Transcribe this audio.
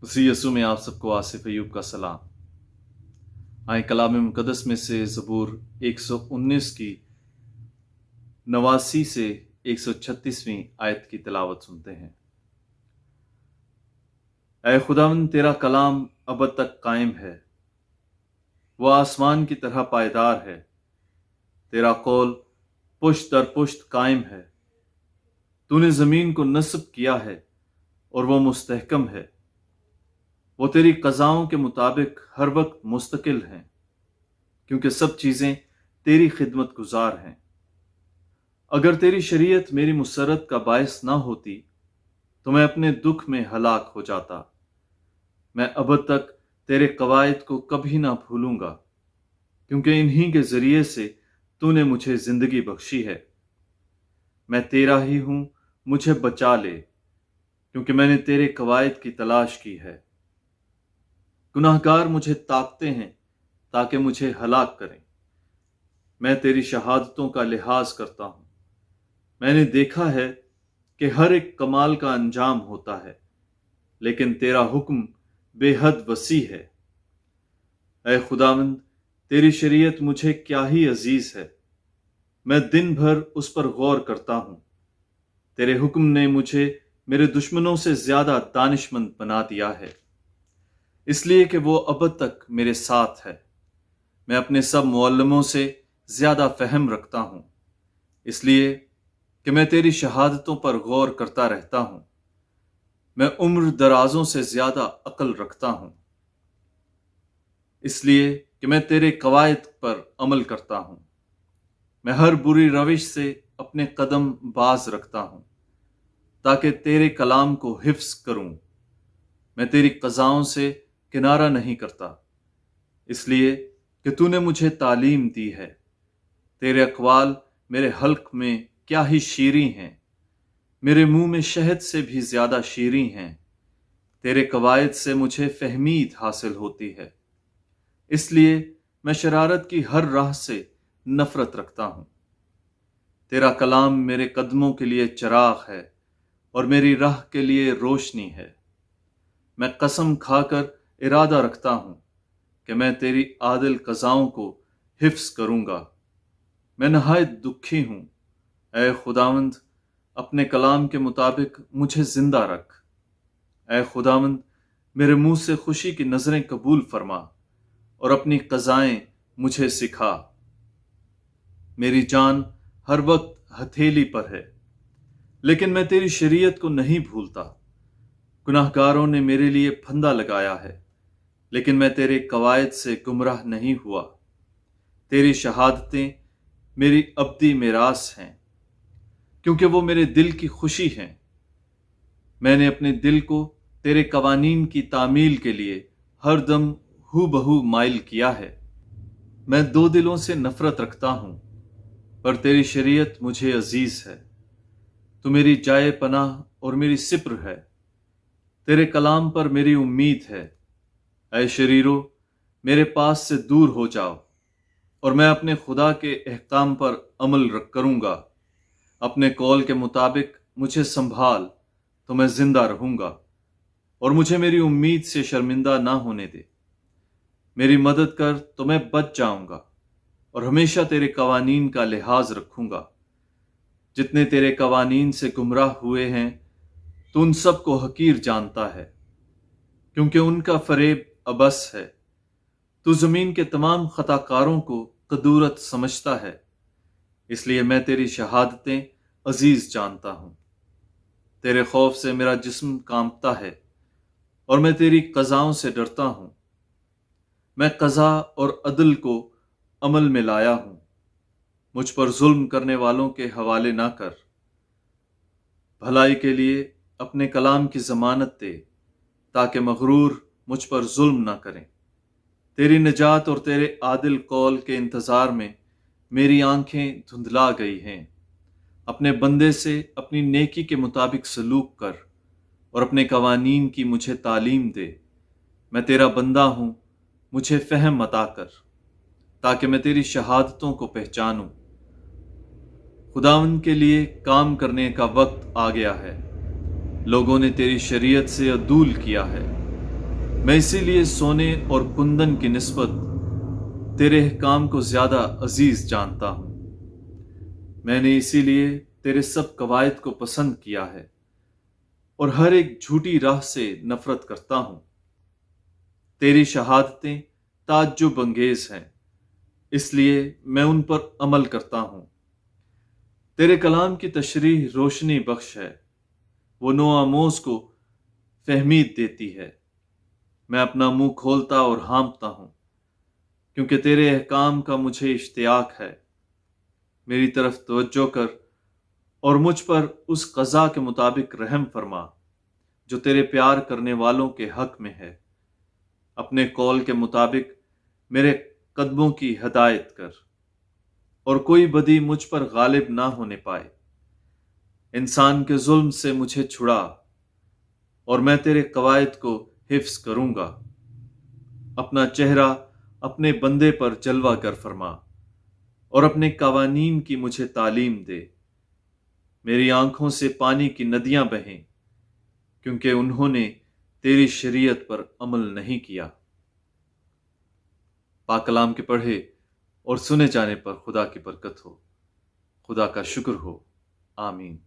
उसी यसु में आप सबको आसिफ अयूब का सलाम। आए कलाम मुकद्दस में से ज़बूर 119 की 89 से 136वीं आयत की तिलावत सुनते हैं। ऐ खुदावंद, तेरा कलाम अब तक कायम है, वह आसमान की तरह पायदार है। तेरा कौल पुश्त दर पुश्त कायम है। तूने ज़मीन को नस्ब किया है और वह मुस्तहकम है। वो तेरी क़ज़ाओं के मुताबिक हर वक्त मुस्तकिल हैं, क्योंकि सब चीज़ें तेरी खिदमत गुजार हैं। अगर तेरी शरीयत मेरी मुसरत का बायस ना होती तो मैं अपने दुख में हलाक हो जाता। मैं अब तक तेरे कवायद को कभी ना भूलूंगा, क्योंकि इन्हीं के ज़रिए से तूने मुझे ज़िंदगी बख्शी है। मैं तेरा ही हूँ, मुझे बचा ले, क्योंकि मैंने तेरे कवायद की तलाश की है। गुनाहगार मुझे ताकते हैं ताकि मुझे हलाक करें। मैं तेरी शहादतों का लिहाज करता हूँ। मैंने देखा है कि हर एक कमाल का अंजाम होता है, लेकिन तेरा हुक्म बेहद वसी है। ऐ खुदावंद, तेरी शरीयत मुझे क्या ही अजीज है। मैं दिन भर उस पर गौर करता हूँ। तेरे हुक्म ने मुझे मेरे दुश्मनों से ज्यादा दानिशमंद बना दिया है, इसलिए कि वो अब तक मेरे साथ है। मैं अपने सब मुअल्लिमों से ज्यादा फहम रखता हूँ, इसलिए कि मैं तेरी शहादतों पर गौर करता रहता हूँ। मैं उम्र दराजों से ज्यादा अक्ल रखता हूँ, इसलिए कि मैं तेरे कवायद पर अमल करता हूँ। मैं हर बुरी रविश से अपने कदम बाज रखता हूँ, ताकि तेरे कलाम को हिफ्स करूँ। मैं तेरी क़ज़ाओं से किनारा नहीं करता, इसलिए कि तूने मुझे तालीम दी है। तेरे अक़वाल मेरे हल्क में क्या ही शीरीं हैं, मेरे मुंह में शहद से भी ज्यादा शीरीं हैं। तेरे कवायद से मुझे फहमीद हासिल होती है, इसलिए मैं शरारत की हर राह से नफरत रखता हूँ। तेरा कलाम मेरे कदमों के लिए चराग है और मेरी राह के लिए रोशनी है। मैं कसम खाकर इरादा रखता हूँ कि मैं तेरी आदिल क़ज़ाओं को हिफ्स करूँगा। मैं नहायत दुखी हूँ। ऐ खुदावंद, अपने कलाम के मुताबिक मुझे जिंदा रख। ऐ खुदावंद, मेरे मुंह से खुशी की नजरें कबूल फरमा और अपनी क़ज़ाएं मुझे सिखा। मेरी जान हर वक्त हथेली पर है, लेकिन मैं तेरी शरीयत को नहीं भूलता। गुनाहगारों ने मेरे लिए फंदा लगाया है, लेकिन मैं तेरे कवायद से गुमराह नहीं हुआ। तेरी शहादतें मेरी अब्दी मिरास हैं, क्योंकि वो मेरे दिल की खुशी हैं। मैंने अपने दिल को तेरे कवानीन की तामील के लिए हर दम हू बहू माइल किया है। मैं दो दिलों से नफरत रखता हूँ, पर तेरी शरीयत मुझे अजीज है। तू मेरी जाए पनाह और मेरी सिप्र है। तेरे कलाम पर मेरी उम्मीद है। ऐ शरीरो, मेरे पास से दूर हो जाओ और मैं अपने खुदा के अहकाम पर अमल करूँगा। अपने कौल के मुताबिक मुझे संभाल, तो मैं जिंदा रहूँगा, और मुझे मेरी उम्मीद से शर्मिंदा ना होने दे। मेरी मदद कर, तो मैं बच जाऊँगा और हमेशा तेरे कवानीन का लिहाज रखूँगा। जितने तेरे कवानीन से गुमराह हुए हैं, तो उन सब को हकीर जानता है, क्योंकि उनका फरेब अबस है। तू ज़मीन के तमाम खताकारों को कदूरत समझता है, इसलिए मैं तेरी शहादतें अजीज जानता हूँ। तेरे खौफ से मेरा जिस्म कांपता है और मैं तेरी क़ज़ाओं से डरता हूँ। मैं क़ज़ा और अदल को अमल में लाया हूँ। मुझ पर जुल्म करने वालों के हवाले ना कर। भलाई के लिए अपने कलाम की ज़मानत दे, ताकि मगरूर मुझ पर जुल्म ना करें। तेरी निजात और तेरे आदिल कौल के इंतज़ार में मेरी आंखें धुंधला गई हैं। अपने बंदे से अपनी नेकी के मुताबिक सलूक कर और अपने कवानीन की मुझे तालीम दे। मैं तेरा बंदा हूँ, मुझे फहम अता कर, ताकि मैं तेरी शहादतों को पहचानूं। खुदावंद के लिए काम करने का वक्त आ गया है। लोगों ने तेरी शरीयत से अदूल किया है। میں اسی لیے سونے اور کندن کی نسبت تیرے احکام کو زیادہ عزیز جانتا ہوں۔ میں نے اسی لیے تیرے سب قواعد کو پسند کیا ہے اور ہر ایک جھوٹی راہ سے نفرت کرتا ہوں۔ تیری شہادتیں تعجب انگیز ہیں، اس لیے میں ان پر عمل کرتا ہوں۔ تیرے کلام کی تشریح روشنی بخش ہے، وہ نو آموز کو فہمید دیتی ہے۔ میں اپنا منہ کھولتا اور ہانپتا ہوں، کیونکہ تیرے احکام کا مجھے اشتیاق ہے۔ میری طرف توجہ کر اور مجھ پر اس قضا کے مطابق رحم فرما جو تیرے پیار کرنے والوں کے حق میں ہے۔ اپنے قول کے مطابق میرے قدموں کی ہدایت کر اور کوئی بدی مجھ پر غالب نہ ہونے پائے۔ انسان کے ظلم سے مجھے چھڑا اور میں تیرے قواعد کو حفظ کروں گا۔ اپنا چہرہ اپنے بندے پر جلوہ گر فرما اور اپنے قوانین کی مجھے تعلیم دے۔ میری آنکھوں سے پانی کی ندیاں بہیں، کیونکہ انہوں نے تیری شریعت پر عمل نہیں کیا۔ پاک کلام کے پڑھے اور سنے جانے پر خدا کی برکت ہو۔ خدا کا شکر ہو۔ آمین۔